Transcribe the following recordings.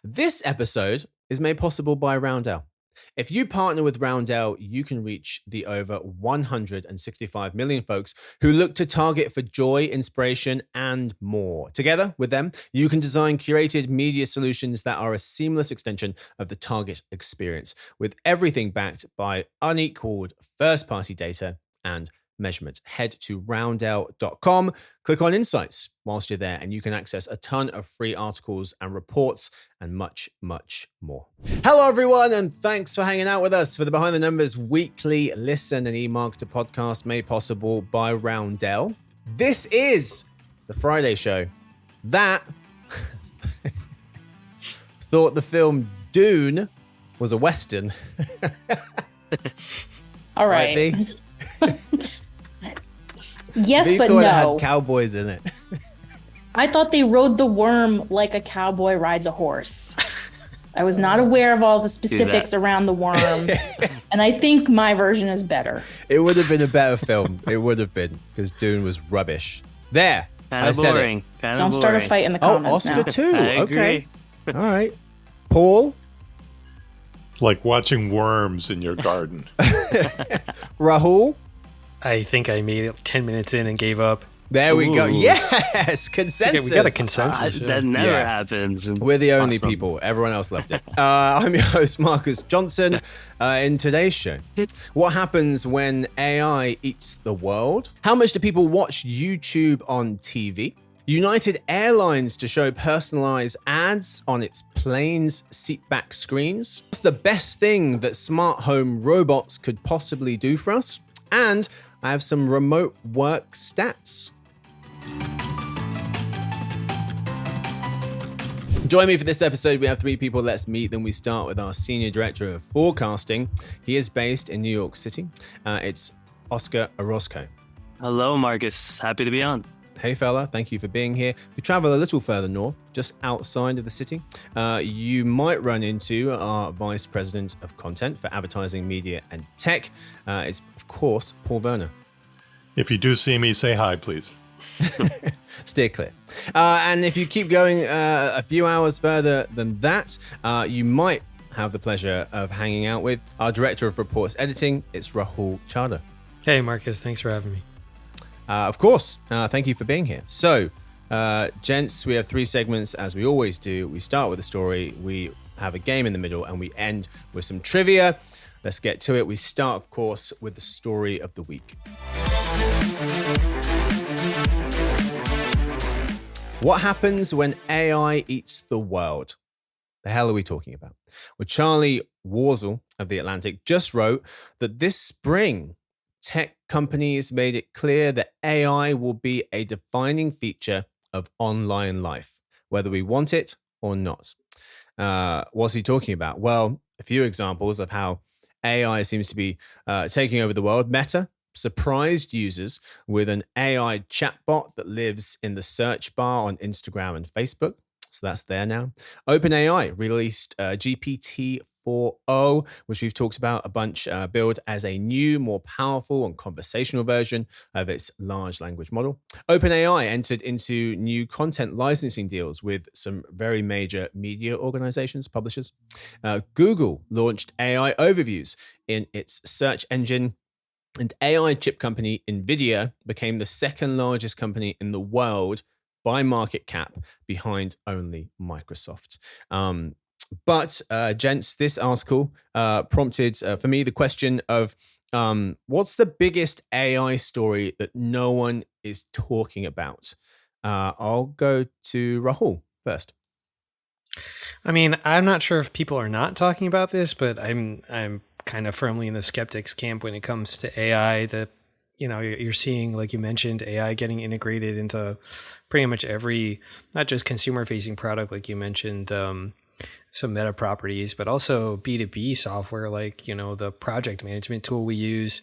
This episode is made possible by Roundel. If you partner with Roundel, you can reach the over 165 million folks who look to Target for joy, inspiration, and more. Together with them, you can design curated media solutions that are a seamless extension of the Target experience, with everything backed by unequaled first-party data and measurement. Head to roundel.com, click on Insights whilst you're there, and you can access a ton of free articles and reports and much, much more. Hello, everyone, and thanks for hanging out with us for the Behind the Numbers weekly listen and eMarketer podcast made possible by Roundel. This is the Friday show that thought the film Dune was a Western. All right. Right, Yes, B but thought no. it had cowboys in it. I thought they rode the worm like a cowboy rides a horse. I was not aware of all the specifics around the worm, and I think my version is better. It would have been a better film. It would have been, because Dune was rubbish. There. Kind of boring. Don't start a fight in the comments Oscar now. too. I Okay. agree. All right. Paul, Like watching worms in your garden. Rahul. I think I made it 10 minutes in and gave up. There we go. Ooh. Yes, consensus. We got a consensus. That never happens. We're the only Awesome. people. Everyone else loved it. I'm your host, Marcus Johnson. In today's show, what happens when AI eats the world? How much do people watch YouTube on TV? United Airlines to show personalized ads on its planes' seatback screens. What's the best thing that smart home robots could possibly do for us? And I have some remote work stats. Join me for this episode. We have three people. Let's meet them. We start with our Senior Director of Forecasting. He is based in New York City. It's Oscar Orozco. Hello, Marcus. Happy to be on. Hey fella, thank you for being here. We travel a little further north, just outside of the city. You might run into our Vice President of Content for Advertising, Media and Tech. It's, of course, Paul Verna. If you do see me, say hi, please. Steer clear. And if you keep going a few hours further than that, you might have the pleasure of hanging out with our Director of Reports Editing. It's Rahul Chadha. Hey, Marcus, thanks for having me. Of course, thank you for being here. So, gents, we have three segments as we always do. We start with a story, we have a game in the middle, and we end with some trivia. Let's get to it. We start, of course, with the story of the week. What happens when AI eats the world? The hell are we talking about? Well, Charlie Warzel of The Atlantic just wrote that this spring, tech companies made it clear that AI will be a defining feature of online life, whether we want it or not. What's he talking about? Well, a few examples of how AI seems to be taking over the world. Meta surprised users with an AI chatbot that lives in the search bar on Instagram and Facebook. So that's there now. OpenAI released GPT-4o, which we've talked about a bunch, built as a new, more powerful and conversational version of its large language model. OpenAI entered into new content licensing deals with some very major media organizations, publishers. Google launched AI overviews in its search engine. And AI chip company NVIDIA became the second largest company in the world by market cap, behind only Microsoft. But gents, this article prompted for me the question of what's the biggest AI story that no one is talking about? I'll go to Rahul first. I mean, I'm not sure if people are not talking about this, but I'm kind of firmly in the skeptics camp when it comes to AI. You're seeing, like you mentioned, AI getting integrated into pretty much every, not just consumer-facing product, like you mentioned, some Meta properties, but also B2B software, like, the project management tool we use.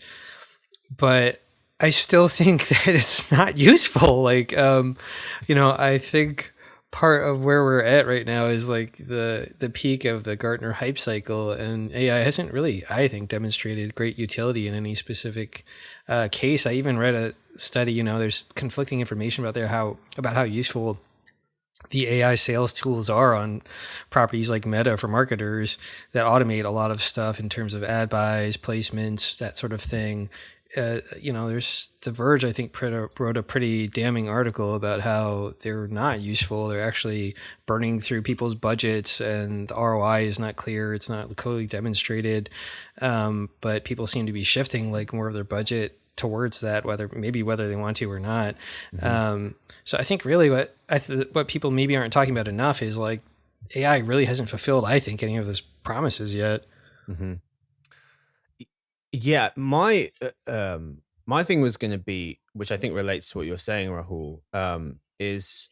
But I still think that it's not useful. Like, I think part of where we're at right now is like the peak of the Gartner hype cycle, and AI hasn't really, I think, demonstrated great utility in any specific case. I even read a study, there's conflicting information about how useful the AI sales tools are on properties like Meta for marketers that automate a lot of stuff in terms of ad buys, placements, that sort of thing. There's The Verge, I think, wrote a pretty damning article about how they're not useful. They're actually burning through people's budgets, and the ROI is not clear. It's not clearly demonstrated. But people seem to be shifting like more of their budget towards that, whether they want to or not. So I think really what people maybe aren't talking about enough is like AI really hasn't fulfilled, I think, any of those promises yet. Mm-hmm. Yeah, my thing was going to be, which I think relates to what you're saying, Rahul, is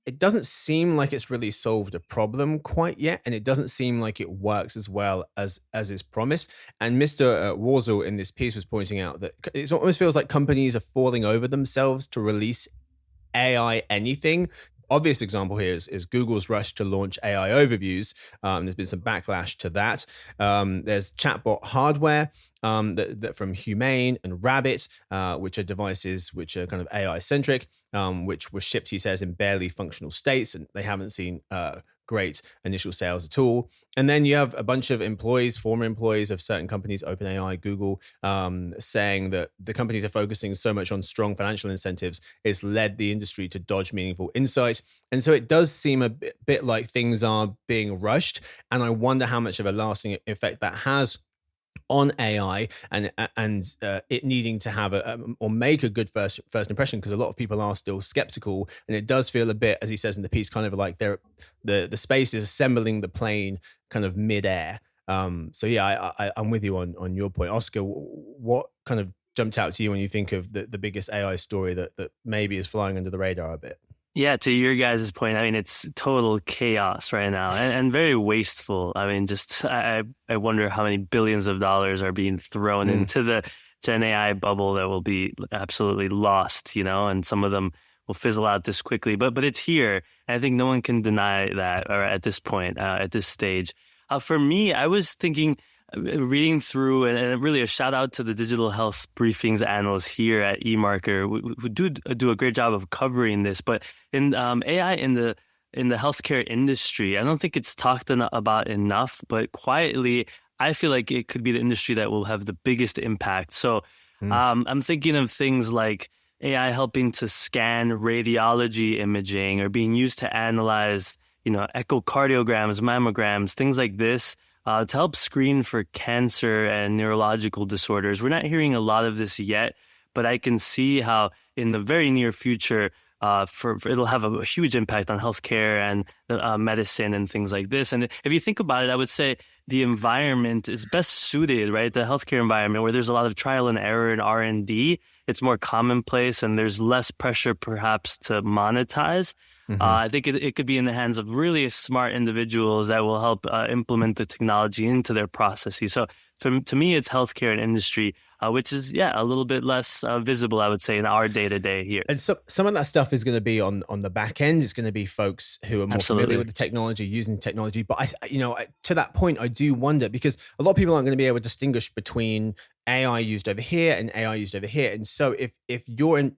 it doesn't seem like it's really solved a problem quite yet, and it doesn't seem like it works as well as is promised. And Mr. Warzel in this piece was pointing out that it almost feels like companies are falling over themselves to release AI anything. Obvious example here is Google's rush to launch AI overviews. There's been some backlash to that. There's chatbot hardware that from Humane and Rabbit, which are devices which are kind of AI centric, which were shipped, he says, in barely functional states, and they haven't seen great initial sales at all. And then you have a bunch of former employees of certain companies, OpenAI, Google, saying that the companies are focusing so much on strong financial incentives, it's led the industry to dodge meaningful insight. And so it does seem a bit like things are being rushed. And I wonder how much of a lasting effect that has on AI and it needing to have or make a good first impression, because a lot of people are still skeptical, and it does feel a bit, as he says in the piece, kind of like the space is assembling the plane kind of midair. So yeah, I'm with you on your point, Oscar. What kind of jumped out to you when you think of the biggest AI story that maybe is flying under the radar a bit? Yeah, to your guys' point, I mean, it's total chaos right now and very wasteful. I mean, just I wonder how many billions of dollars are being thrown into an AI bubble that will be absolutely lost, and some of them will fizzle out this quickly. But it's here. And I think no one can deny that, or at this point, at this stage. For me, I was thinking, reading through, and really a shout out to the digital health briefings analysts here at eMarketer who do a great job of covering this. But in AI in the healthcare industry, I don't think it's talked about enough. But quietly, I feel like it could be the industry that will have the biggest impact. So I'm thinking of things like AI helping to scan radiology imaging, or being used to analyze, echocardiograms, mammograms, things like this. To help screen for cancer and neurological disorders. We're not hearing a lot of this yet, but I can see how in the very near future, it'll have a huge impact on healthcare and medicine and things like this. And if you think about it, I would say the environment is best suited, right? The healthcare environment where there's a lot of trial and error and R&D. It's more commonplace, and there's less pressure perhaps to monetize. I think it could be in the hands of really smart individuals that will help implement the technology into their processes. So to me, it's healthcare and industry, which is, a little bit less visible, I would say, in our day-to-day here. And so some of that stuff is going to be on the back end. It's going to be folks who are more familiar with the technology, using technology. But, to that point, I do wonder, because a lot of people aren't going to be able to distinguish between AI used over here and AI used over here. And so if your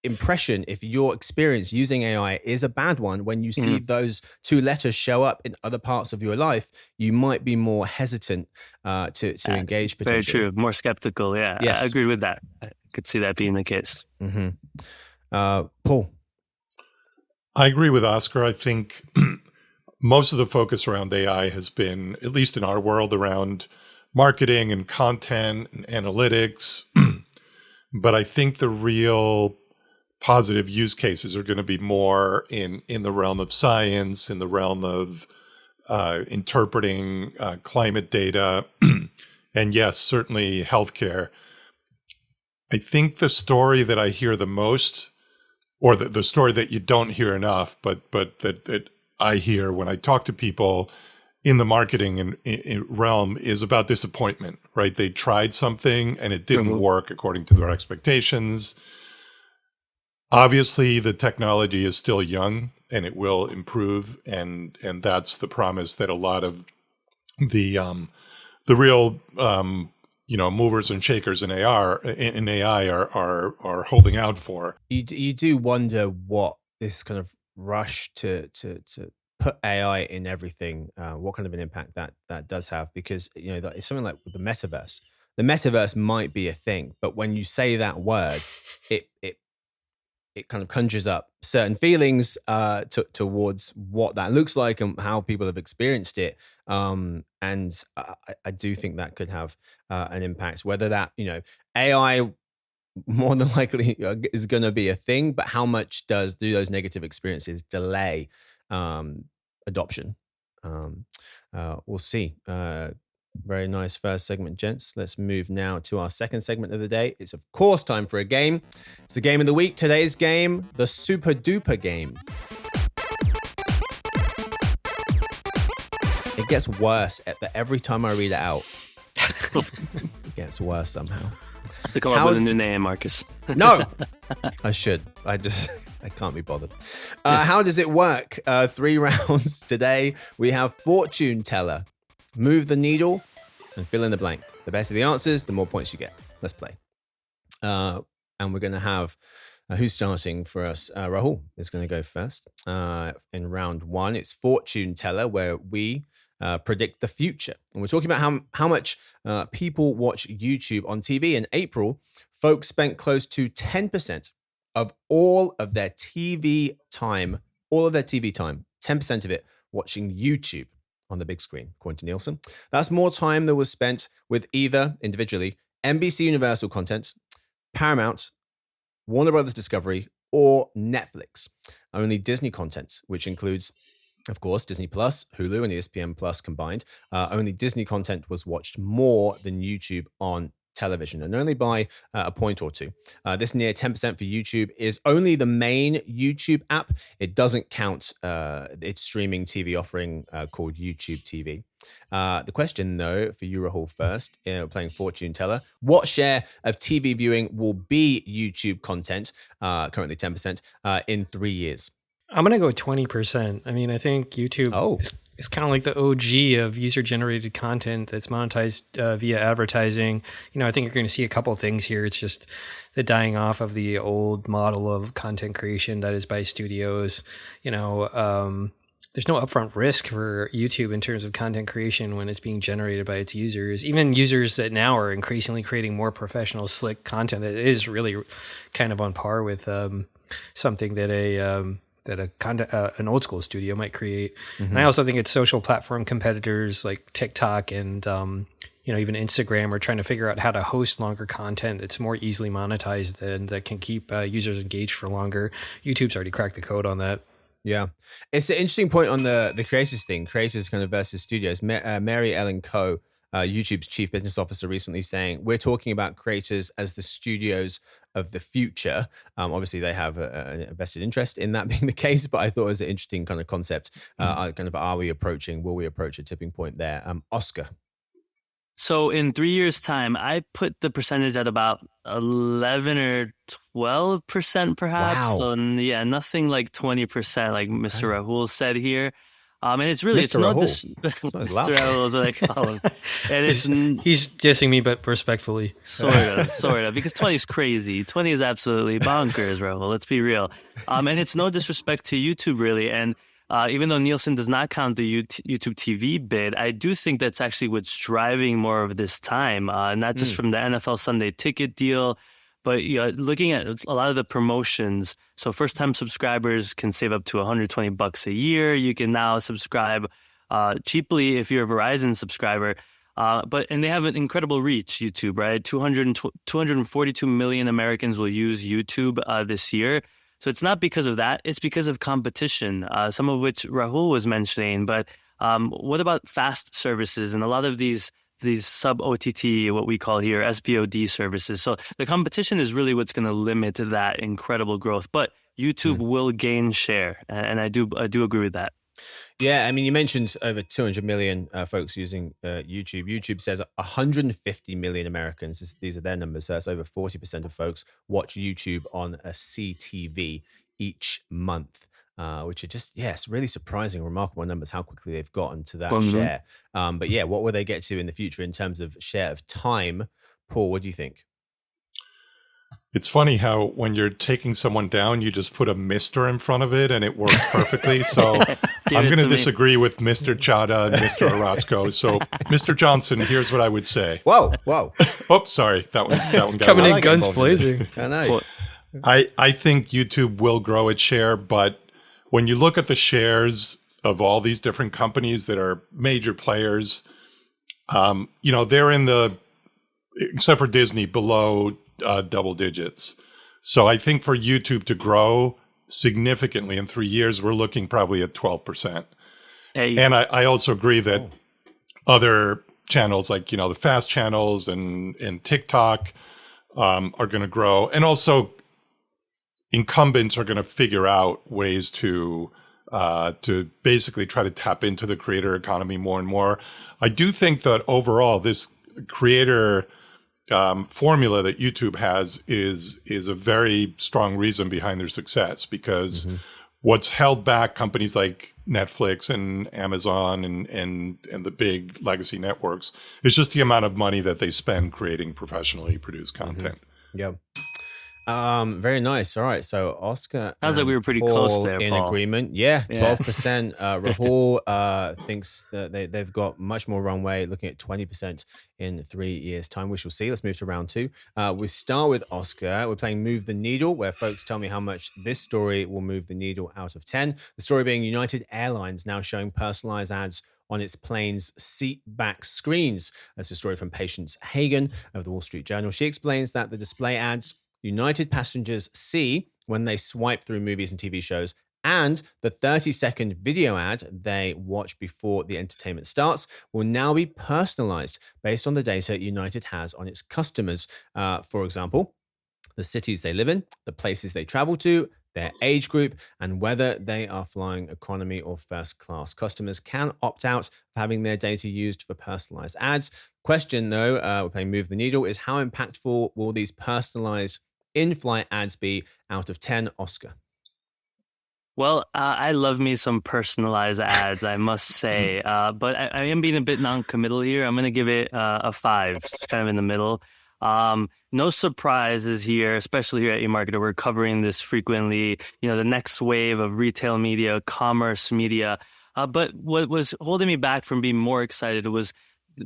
impression, if your experience using AI is a bad one, when you see those two letters show up in other parts of your life, you might be more hesitant to engage potentially. Very true. More skeptical. Yeah. Yes. I agree with that. I could see that being the case. Paul? I agree with Oscar. I think most of the focus around AI has been, at least in our world, around marketing and content and analytics. But I think the real positive use cases are going to be more in the realm of science, in the realm of interpreting climate data, and yes, certainly healthcare. I think the story that I hear the most, or the story that you don't hear enough, but that I hear when I talk to people in the marketing realm, is about disappointment, right? They tried something and it didn't work according to their expectations. Obviously, the technology is still young and it will improve, and that's the promise that a lot of the real movers and shakers in AI are holding out for. You do wonder what this kind of rush to put AI in everything, what kind of an impact that does have, because that is something like the metaverse. The metaverse might be a thing, but when you say that word, it kind of conjures up certain feelings towards what that looks like and how people have experienced it. And I do think that could have an impact, whether that, AI more than likely is going to be a thing, but how much do those negative experiences delay adoption? We'll see. Very nice first segment, gents. Let's move now to our second segment of the day. It's, of course, time for a game. It's the game of the week. Today's game, the Super Duper game. It gets worse every time I read it out. It gets worse somehow. To come up with a new name, Marcus. No, I should. I can't be bothered. How does it work? 3 rounds today. We have Fortune Teller. Move the needle and fill in the blank. The better the answers, the more points you get. Let's play. And we're going to have, who's starting for us? Rahul is going to go first. In round 1, it's Fortune Teller, where we predict the future. And we're talking about how much people watch YouTube on TV. In April, folks spent close to 10% of all of their TV time, 10% of it watching YouTube on the big screen, according to Nielsen. That's more time that was spent with either, individually, NBC Universal content, Paramount, Warner Brothers Discovery, or Netflix. Only Disney content, which includes, of course, Disney Plus, Hulu, and ESPN Plus combined. Only Disney content was watched more than YouTube on television, and only by a point or two. This near 10% for YouTube is only the main YouTube app. It doesn't count its streaming TV offering called YouTube TV. The question, though, for you, Rahul, first, playing Fortune Teller, what share of TV viewing will be YouTube content, currently 10%, in 3 years? I'm going to go 20%. I mean, I think YouTube is kind of like the OG of user-generated content that's monetized via advertising. I think you're going to see a couple of things here. It's just the dying off of the old model of content creation that is by studios. There's no upfront risk for YouTube in terms of content creation when it's being generated by its users. Even users that now are increasingly creating more professional, slick content that is really kind of on par with something that an old school studio might create. Mm-hmm. And I also think it's social platform competitors like TikTok and even Instagram are trying to figure out how to host longer content that's more easily monetized and that can keep users engaged for longer. YouTube's already cracked the code on that. Yeah. It's an interesting point on the creators thing, creators kind of versus studios. Mary Ellen Coe, YouTube's chief business officer, recently saying, we're talking about creators as the studios of the future. Obviously, they have a vested interest in that being the case, but I thought it was an interesting kind of concept. Will we approach a tipping point there? Oscar. So in 3 years' time, I put the percentage at about 11 or 12%, perhaps. Wow. So yeah, nothing like 20%, like Mr. Rahul said here. And it's really, Mr. it's not this. Mr. Rahul is what I call him. And he's dissing me, but respectfully. Sort of, because 20 is crazy. 20 is absolutely bonkers, Rahul. Let's be real. And it's no disrespect to YouTube, really. And even though Nielsen does not count the YouTube TV bid, I do think that's actually what's driving more of this time, not just from the NFL Sunday ticket deal, but looking at a lot of the promotions. So first-time subscribers can save up to $120 a year. You can now subscribe cheaply if you're a Verizon subscriber. And they have an incredible reach, YouTube, right? 242 million Americans will use YouTube this year. So it's not because of that. It's because of competition, some of which Rahul was mentioning. But what about fast services and a lot of these sub-OTT, what we call here, SVOD services? So the competition is really what's going to limit that incredible growth. But YouTube will gain share, and I do agree with that. Yeah, I mean, you mentioned over 200 million folks using YouTube. YouTube says 150 million Americans, these are their numbers, so that's over 40% of folks watch YouTube on a CTV each month, which are just, it's really surprising, remarkable numbers, how quickly they've gotten to that share. But yeah, what will they get to in the future in terms of share of time? Paul, what do you think? It's funny how when you're taking someone down, you just put a Mr. in front of it and it works perfectly. So I'm going to disagree with Mr. Chadha and Mr. Orozco. So, Mr. Johnson, here's what I would say. Whoa. Oh, sorry. That one got coming in like guns blazing. I know. I think YouTube will grow its share, but when you look at the shares of all these different companies that are major players, they're in the, except for Disney, below double digits. So I think for YouTube to grow significantly in 3 years, we're looking probably at 12%. Hey. And I also agree that other channels like, the fast channels and TikTok are going to grow. And also incumbents are going to figure out ways to basically try to tap into the creator economy more and more. I do think that overall this creator formula that YouTube has is a very strong reason behind their success, because what's held back companies like Netflix and Amazon and the big legacy networks is just the amount of money that they spend creating professionally produced content. Yep. Very nice. All right. So Oscar, Sounds like we were pretty Paul close there, in Paul. agreement. Yeah, 12%. Rahul thinks that they've got much more runway, looking at 20% in 3 years' time. We shall see. Let's move to round two. We start with Oscar. We're playing Move the Needle, where folks tell me how much this story will move the needle out of 10. The story being United Airlines now showing personalized ads on its plane's seat back screens. That's a story from Patience Hagan of the Wall Street Journal. She explains that the display ads United passengers see when they swipe through movies and TV shows, and the 30-second video ad they watch before the entertainment starts will now be personalized based on the data United has on its customers. For example, the cities they live in, the places they travel to, their age group, and whether they are flying economy or first class. Customers can opt out of having their data used for personalized ads. Question, though, we're playing Move the Needle, is how impactful will these personalized in-flight ads be out of 10, Oscar? Well, I love me some personalized ads, I must say. But I am being a bit non-committal here. I'm going to give it a 5. It's kind of in the middle. No surprises here, especially here at eMarketer. We're covering this frequently, the next wave of retail media, commerce media. But what was holding me back from being more excited was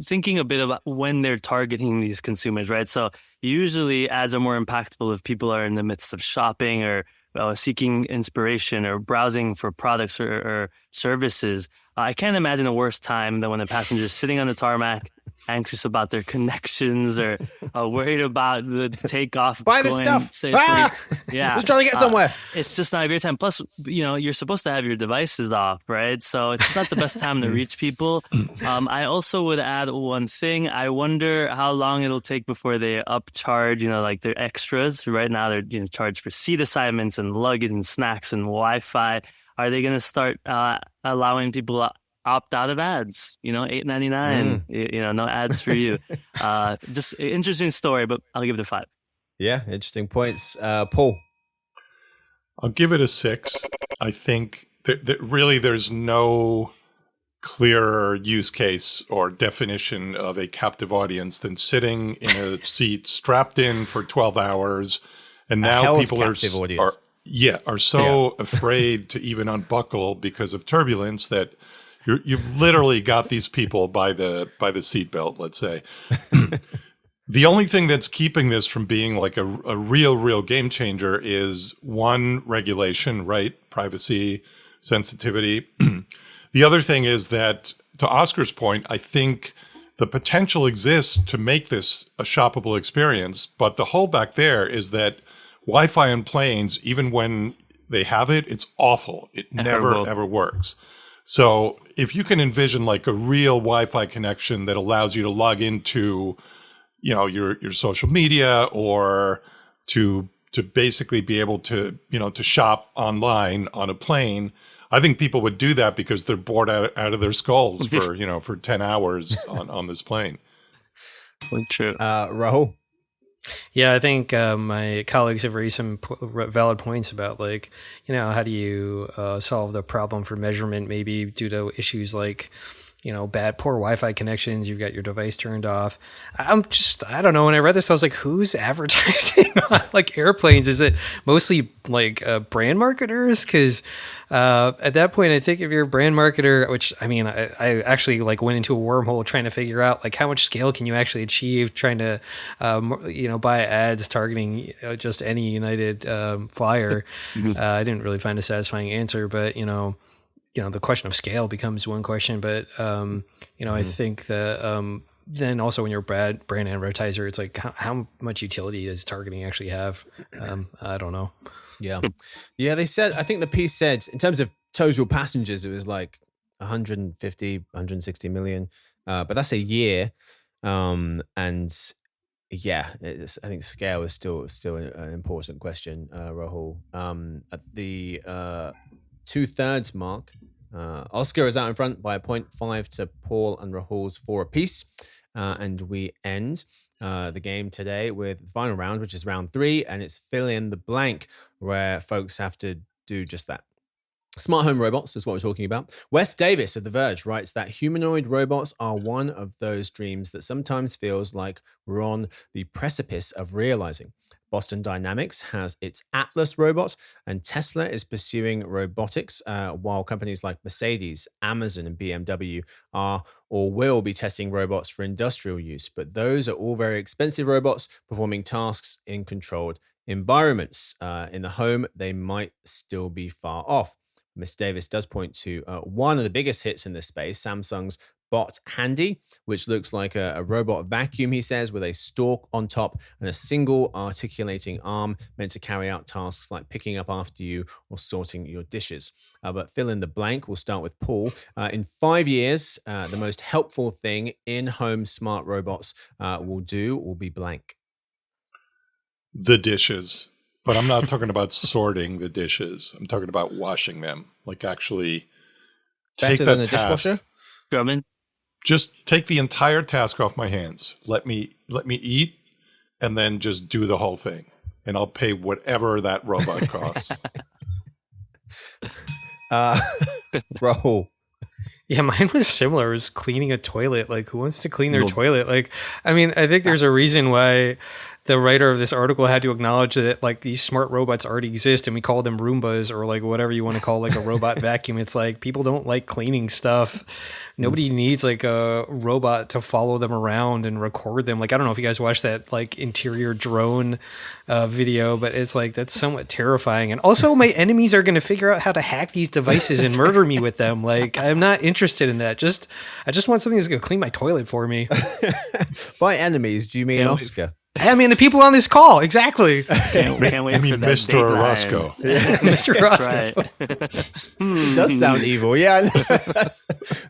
thinking a bit about when they're targeting these consumers, right? So usually ads are more impactful if people are in the midst of shopping or seeking inspiration or browsing for products or services. I can't imagine a worse time than when a passenger is sitting on the tarmac, anxious about their connections or worried about the takeoff. Buy the stuff. Yeah. Just trying to get somewhere. It's just not a great time. Plus, you're supposed to have your devices off, right? So it's not the best time to reach people. I also would add one thing. I wonder how long it'll take before they upcharge, like their extras. Right now they're charged for seat assignments and luggage and snacks and Wi-Fi. Are they going to start allowing people opt out of ads? $8.99. No ads for you. Just an interesting story, but I'll give it a 5. Yeah, interesting points. Paul? I'll give it a 6. I think that really there's no clearer use case or definition of a captive audience than sitting in a seat strapped in for 12 hours. And now people are so afraid to even unbuckle because of turbulence that you've literally got these people by the seatbelt, let's say. The only thing that's keeping this from being like a real game changer is one, regulation, right? Privacy, sensitivity. The other thing is that, to Oscar's point, I think the potential exists to make this a shoppable experience, but the holdback there is that Wi-Fi on planes, even when they have it, it's awful. It never, ever works. So if you can envision like a real Wi-Fi connection that allows you to log into, your social media or to basically be able to, to shop online on a plane, I think people would do that because they're bored out of their skulls for 10 hours on this plane. True. Rahul? Yeah, I think my colleagues have raised some valid points about how do you solve the problem for measurement, maybe due to issues like poor Wi-Fi connections. You've got your device turned off. I don't know. When I read this, I was like, who's advertising on like airplanes? Is it mostly like brand marketers? Because at that point, I think if you're a brand marketer, which I actually like went into a wormhole trying to figure out like how much scale can you actually achieve trying to, buy ads targeting just any United flyer. I didn't really find a satisfying answer, but the question of scale becomes one question, but I think that then also when you're a brand advertiser, it's like how much utility does targeting actually have? I don't know. Yeah. They said, I think the piece said in terms of total passengers, it was like 150, 160 million, but that's a year. And yeah, I think scale is still an important question, Rahul. At the 2/3 mark, Oscar is out in front by a 0.5 to Paul and Rahul's 4 apiece. And we end the game today with the final round, which is round 3, and it's fill in the blank, where folks have to do just that. Smart home robots is what we're talking about. Wes Davis of The Verge writes that humanoid robots are one of those dreams that sometimes feels like we're on the precipice of realizing. Boston Dynamics has its Atlas robot, and Tesla is pursuing robotics, while companies like Mercedes, Amazon, and BMW are or will be testing robots for industrial use. But those are all very expensive robots performing tasks in controlled environments. In the home, they might still be far off. Mr. Davis does point to one of the biggest hits in this space, Samsung's Bot Handy, which looks like a robot vacuum, he says, with a stalk on top and a single articulating arm meant to carry out tasks like picking up after you or sorting your dishes. But fill in the blank. We'll start with Paul. In 5 years, the most helpful thing in-home smart robots will be blank. The dishes. But I'm not talking about sorting the dishes. I'm talking about washing them. Like actually take Better that than a task. dishwasher? Drummond? Just take the entire task off my hands. Let me eat, and then just do the whole thing, and I'll pay whatever that robot costs. Rahul. Yeah, mine was similar. It was cleaning a toilet. Like, who wants to clean their toilet? Like, I mean, I think there's a reason why the writer of this article had to acknowledge that like these smart robots already exist, and we call them Roombas or like whatever you want to call like a robot vacuum. It's like people don't like cleaning stuff. Nobody needs like a robot to follow them around and record them. Like, I don't know if you guys watched that like interior drone video, but it's like that's somewhat terrifying. And also my enemies are going to figure out how to hack these devices and murder me with them. Like, I'm not interested in that. I just want something that's going to clean my toilet for me. By enemies, do you mean Oscar? I mean, the people on this call, exactly. Can't wait I mean, for that Mr. big line. Orozco. Mr. That's Orozco. right. It does sound evil. Yeah, I know.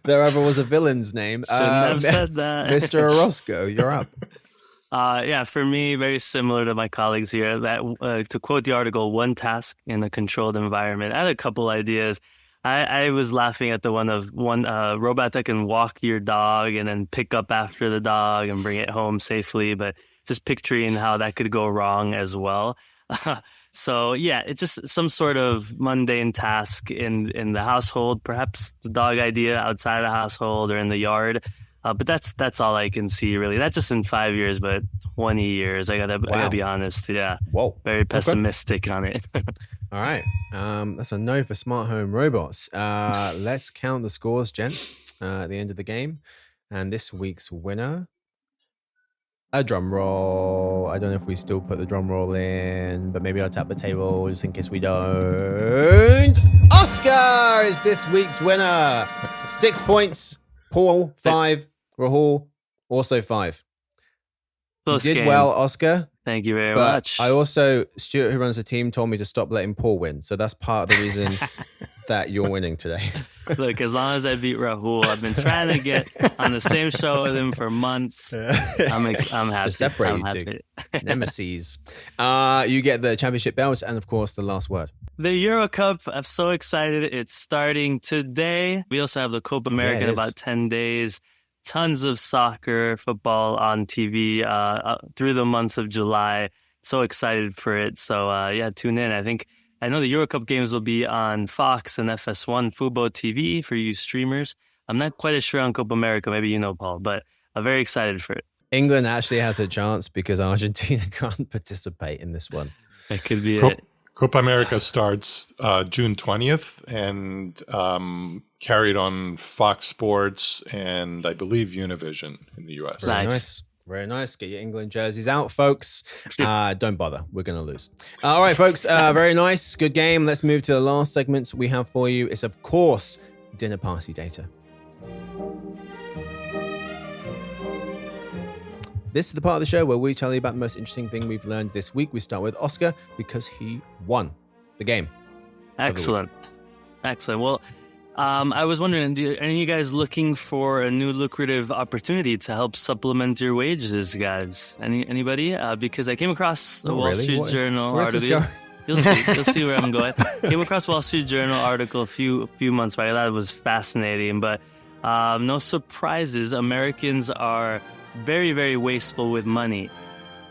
There ever was a villain's name. Shouldn't have said that. Mr. Orozco, you're up. Yeah, for me, very similar to my colleagues here. That to quote the article, one task in a controlled environment. I had a couple ideas. I was laughing at the one robot that can walk your dog and then pick up after the dog and bring it home safely, but just picturing how that could go wrong as well. So yeah, it's just some sort of mundane task in the household, perhaps the dog idea outside the household or in the yard. But that's all I can see really. Not just in 5 years, but 20 years. I gotta be honest. Yeah. Whoa. Very pessimistic on it. All right. That's a no for smart home robots. Let's count the scores, gents, at the end of the game. And this week's winner, a drum roll. I don't know if we still put the drum roll in, but maybe I'll tap the table just in case we don't. Oscar is this week's winner. 6 points. Paul, 5. Rahul, also 5. Close You did game. well, Oscar. Thank you very But much. I also, Stuart, who runs the team, told me to stop letting Paul win. So that's part of the reason that you're winning today. Look, as long as I beat Rahul, I've been trying to get on the same show with him for months. I'm happy. To separate I'm you two. happy. Nemesis. You get the championship belt and, of course, the last word. The Euro Cup, I'm so excited. It's starting today. We also have the Copa America in about 10 days. Tons of soccer, football on TV through the month of July. So excited for it. So, tune in. I know the Euro Cup games will be on Fox and FS1 Fubo TV for you streamers. I'm not quite as sure on Copa America. Maybe you know, Paul, but I'm very excited for it. England actually has a chance because Argentina can't participate in this one. That could be it. Copa America starts June 20th and carried on Fox Sports and I believe Univision in the US. Very nice. Very nice. Get your England jerseys out, folks. Don't bother. We're going to lose. All right, folks. Very nice. Good game. Let's move to the last segment we have for you. It's, of course, dinner party data. This is the part of the show where we tell you about the most interesting thing we've learned this week. We start with Oscar because he won the game. Excellent. Excellent. Well, I was wondering, are any of you guys looking for a new lucrative opportunity to help supplement your wages, guys? Anybody? Because I came across a Wall Street Journal article. You'll see where I'm going. Came across Wall Street Journal article a few months back. That was fascinating, but no surprises. Americans are very, very wasteful with money.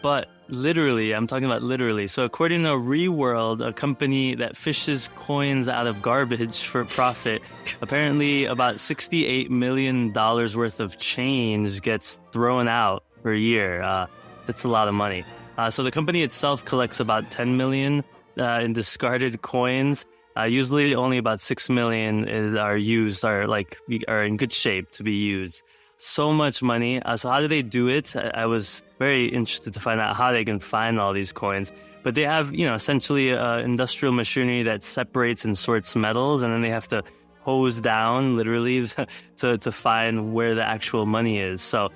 But literally, I'm talking about literally. So according to Reworld, a company that fishes coins out of garbage for profit, apparently about $68 million worth of change gets thrown out per year. That's a lot of money. So the company itself collects about 10 million in discarded coins. Usually only about 6 million are in good shape to be used. So much money. So how do they do it? I was very interested to find out how they can find all these coins. But they have, essentially industrial machinery that separates and sorts metals, and then they have to hose down, literally, to find where the actual money is. So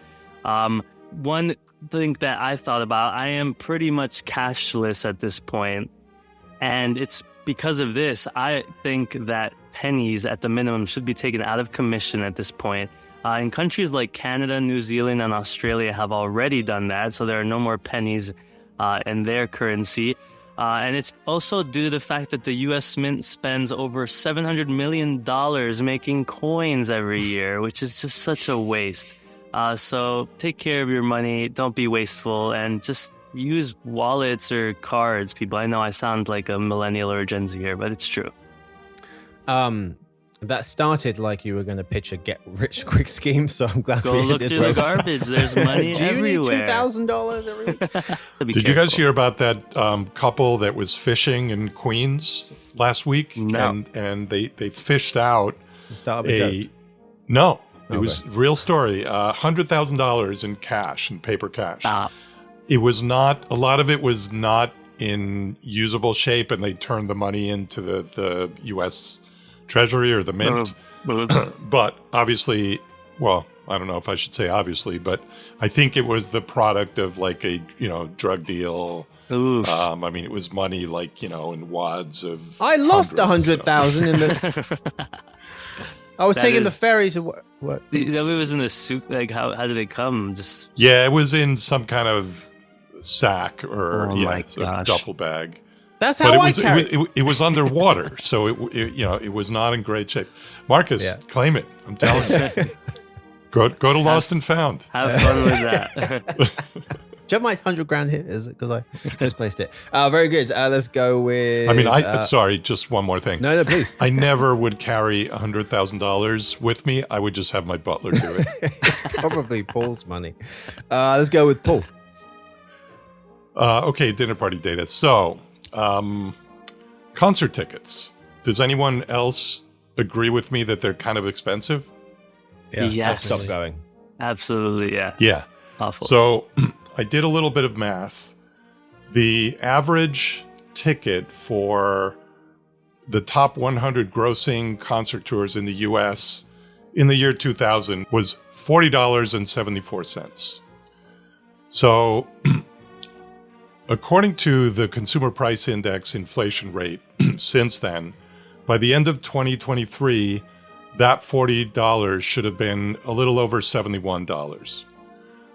one thing that I thought about, I am pretty much cashless at this point, and it's because of this, I think that pennies at the minimum should be taken out of commission at this point. In countries like Canada, New Zealand, and Australia have already done that, so there are no more pennies in their currency. And it's also due to the fact that the U.S. Mint spends over $700 million making coins every year, which is just such a waste. So take care of your money, don't be wasteful, and just use wallets or cards, people. I know I sound like a millennial or a Gen Z here, but it's true. That started like you were going to pitch a get-rich-quick scheme, so I'm glad Go we look did through the garbage. There's money Do you everywhere. need $2,000 every week? Did you guys hear about that couple that was fishing in Queens last week? No. And they fished out It's the start of a joke. No. It was a real story. $100,000 in cash, in paper cash. It was not, a lot of it was not in usable shape, and they turned the money into the U.S. Treasury or the Mint. But obviously, well, I don't know if I should say obviously, but I think it was the product of like a, drug deal. I mean, it was money like, in wads of. I lost 100,000 in the. I was taking the ferry to what? It was in a suit. Like, how did it come? Just Yeah, it was in some kind of sack or my gosh. duffel bag. That's how it was underwater, so it was not in great shape. Marcus, claim it. I'm telling you. Go to Lost and Found. Have fun with that. Do you have my 100 grand here? Is it because I misplaced it? Very good. Let's go with. I mean, sorry, just one more thing. No, please. I never would carry $100,000 with me. I would just have my butler do it. It's probably Paul's money. Let's go with Paul. Okay, dinner party data. So, concert tickets. Does anyone else agree with me that they're kind of expensive? Yeah, yes. I've stopped going. Absolutely, yeah. Yeah. Awful. So I did a little bit of math. The average ticket for the top 100 grossing concert tours in the U.S. in the year 2000 was $40.74. So according to the Consumer Price Index inflation rate since then, by the end of 2023, that $40 should have been a little over $71.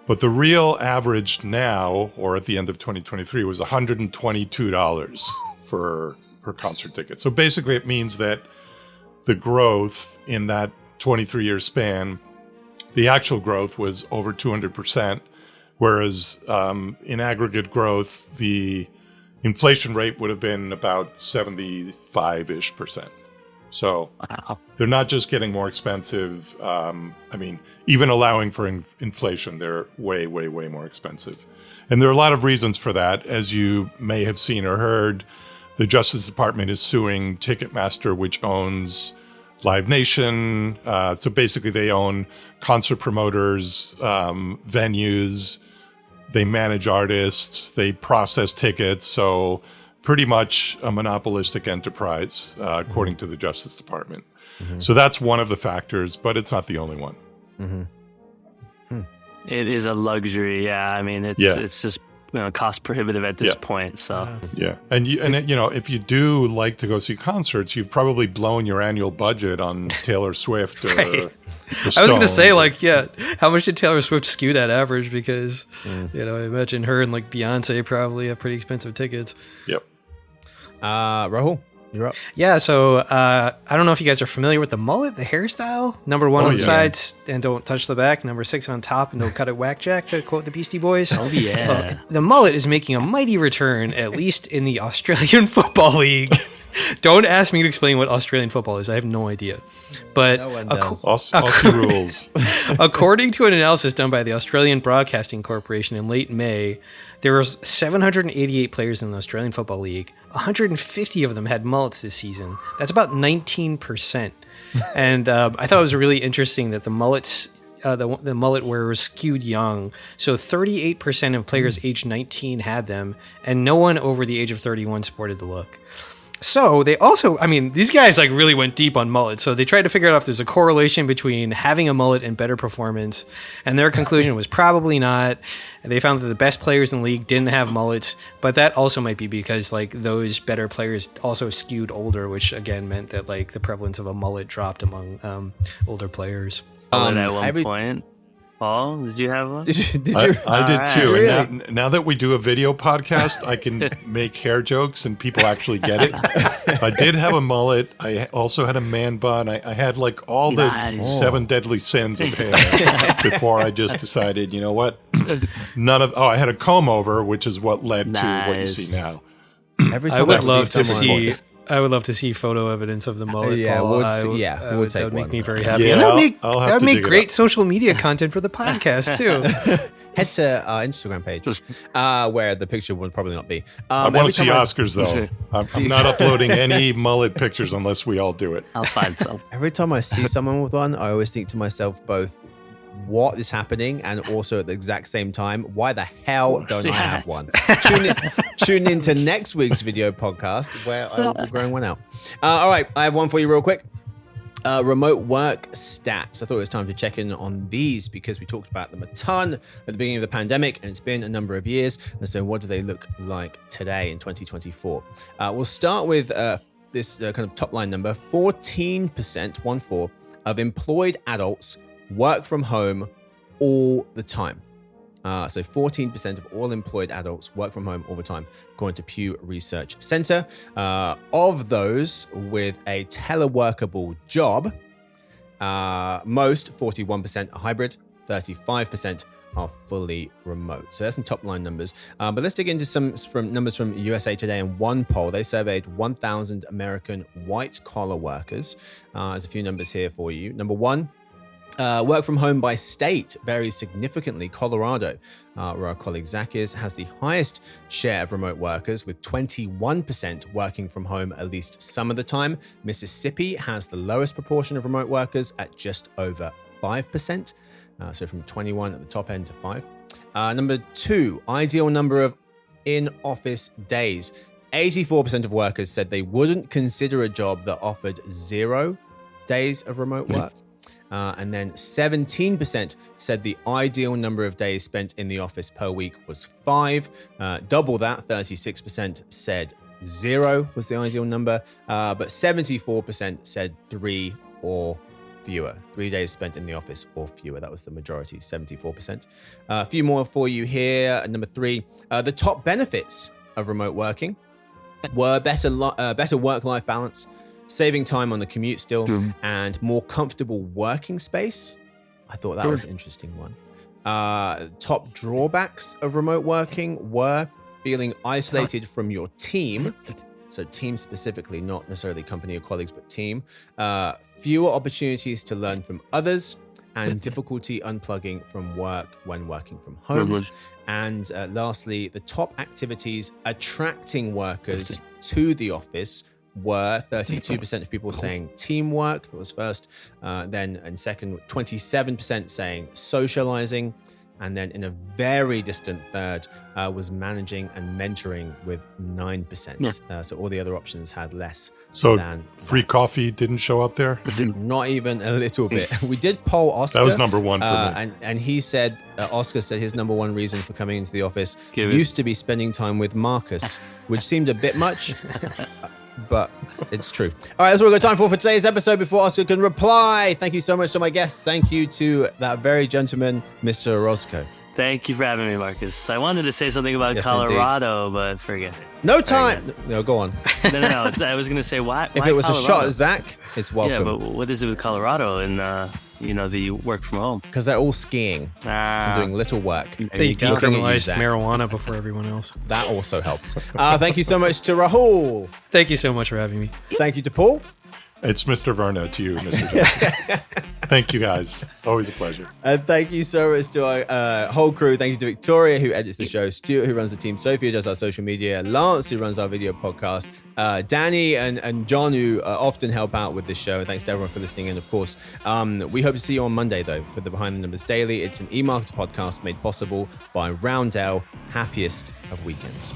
But the real average now, or at the end of 2023, was $122 per concert ticket. So basically it means that the growth in that 23-year span, the actual growth was over 200%, whereas in aggregate growth, the inflation rate would have been about 75-ish%. So they're not just getting more expensive. Even allowing for inflation, they're way, way, way more expensive. And there are a lot of reasons for that. As you may have seen or heard, the Justice Department is suing Ticketmaster, which owns Live Nation. So basically they own concert promoters, venues, they manage artists, they process tickets. So pretty much a monopolistic enterprise, according to the Justice Department. Mm-hmm. So that's one of the factors, but it's not the only one. Mm-hmm. It is a luxury. Yeah. I mean, it's just cost prohibitive at this point. So and if you do like to go see concerts, you've probably blown your annual budget on Taylor Swift. Or I was going to say, how much did Taylor Swift skew that average? Because I imagine her and Beyonce probably have pretty expensive tickets. Yep. Rahul, you're up. Yeah, so I don't know if you guys are familiar with the mullet, the hairstyle. Number 1 on the sides and don't touch the back. Number 6 on top and don't cut it whack-jack, to quote the Beastie Boys. Oh, yeah. The mullet is making a mighty return, at least in the Australian Football League. Don't ask me to explain what Australian football is. I have no idea. But no one does. Aussie rules. According to an analysis done by the Australian Broadcasting Corporation in late May, there were 788 players in the Australian Football League. 150 of them had mullets this season. That's about 19%. And I thought it was really interesting that the mullets, the mullet wearers skewed young. So 38% of players aged 19 had them, and no one over the age of 31 sported the look. So they also, these guys really went deep on mullets. So they tried to figure out if there's a correlation between having a mullet and better performance. And their conclusion was probably not. And they found that the best players in the league didn't have mullets. But that also might be because those better players also skewed older, which again meant that the prevalence of a mullet dropped among older players. At one point. Paul, did you have one? I did too. Really? And now that we do a video podcast, I can make hair jokes and people actually get it. I did have a mullet. I also had a man bun. I had all the 7 deadly sins of hair before I just decided, you know what? I had a comb over, which is what led to what you see now. Every time I would love to see photo evidence of the mullet. We'll take that would make one. me very happy. Yeah, And that would make dig great social media content for the podcast too. Head to our Instagram page, where the picture would probably not be. I want to see Oscars, though. I'm not uploading any mullet pictures unless we all do it. I'll find some. Every time I see someone with one, I always think to myself both, what is happening, and also at the exact same time, why the hell don't I have one? Tune in to next week's video podcast where I will be growing one out. All right, I have one for you real quick. Remote work stats. I thought it was time to check in on these because we talked about them a ton at the beginning of the pandemic, and it's been a number of years. And so what do they look like today in 2024? We'll start with this kind of top line number. 14% of employed adults work from home all the time. So 14% of all employed adults work from home all the time, according to Pew Research Center. Of those with a teleworkable job, most, 41%, are hybrid, 35% are fully remote. So there's some top line numbers. But let's dig into some numbers from USA Today. In one poll, they surveyed 1,000 American white collar workers. There's a few numbers here for you. Number 1, work from home by state varies significantly. Colorado, where our colleague Zach is, has the highest share of remote workers with 21% working from home at least some of the time. Mississippi has the lowest proportion of remote workers at just over 5%. So from 21 at the top end to 5. Number 2, ideal number of in-office days. 84% of workers said they wouldn't consider a job that offered 0 days of remote work. And then 17% said the ideal number of days spent in the office per week was 5. Double that, 36% said 0 was the ideal number. But 74% said 3 or fewer. 3 days spent in the office or fewer. That was the majority, 74%. A few more for you here. Number 3, the top benefits of remote working were better work-life balance, saving time on the commute still, and more comfortable working space. I thought that was an interesting one. Top drawbacks of remote working were feeling isolated from your team So team specifically, not necessarily company or colleagues, but team. Fewer opportunities to learn from others, and difficulty unplugging from work when working from home. And lastly, the top activities attracting workers to the office were 32% of people saying teamwork, that was first. Then in second, 27% saying socializing. And then in a very distant third was managing and mentoring with 9%. So all the other options had less. So than free coffee didn't show up there? Not even a little bit. We did poll Oscar. That was number one for me. And he said, Oscar said his number one reason for coming into the office used to be spending time with Marcus, which seemed a bit much. But it's true. All right, that's what we've got time for today's episode before Oscar can reply. Thank you so much to my guests. Thank you to that very gentleman, Mr. Orozco. Thank you for having me, Marcus. I wanted to say something about Colorado, but forget it. No time. No, go on. No. I was going to say, why? If it was Colorado? A shot at Zach, it's welcome. Yeah, but what is it with Colorado and, the work from home? Because they're all skiing and doing little work. They decriminalized marijuana before everyone else. That also helps. Thank you so much to Rahul. Thank you so much for having me. Thank you to Paul. It's Mr. Verna to you, Mr. Johnson. Thank you, guys. Always a pleasure. And thank you so much to our whole crew. Thank you to Victoria, who edits the show, Stuart, who runs the team, Sophie, who does our social media, Lance, who runs our video podcast, Danny and John, who often help out with this show. And thanks to everyone for listening. And of course, we hope to see you on Monday, though, for the Behind the Numbers Daily. It's an eMarketer podcast made possible by Roundel, happiest of weekends.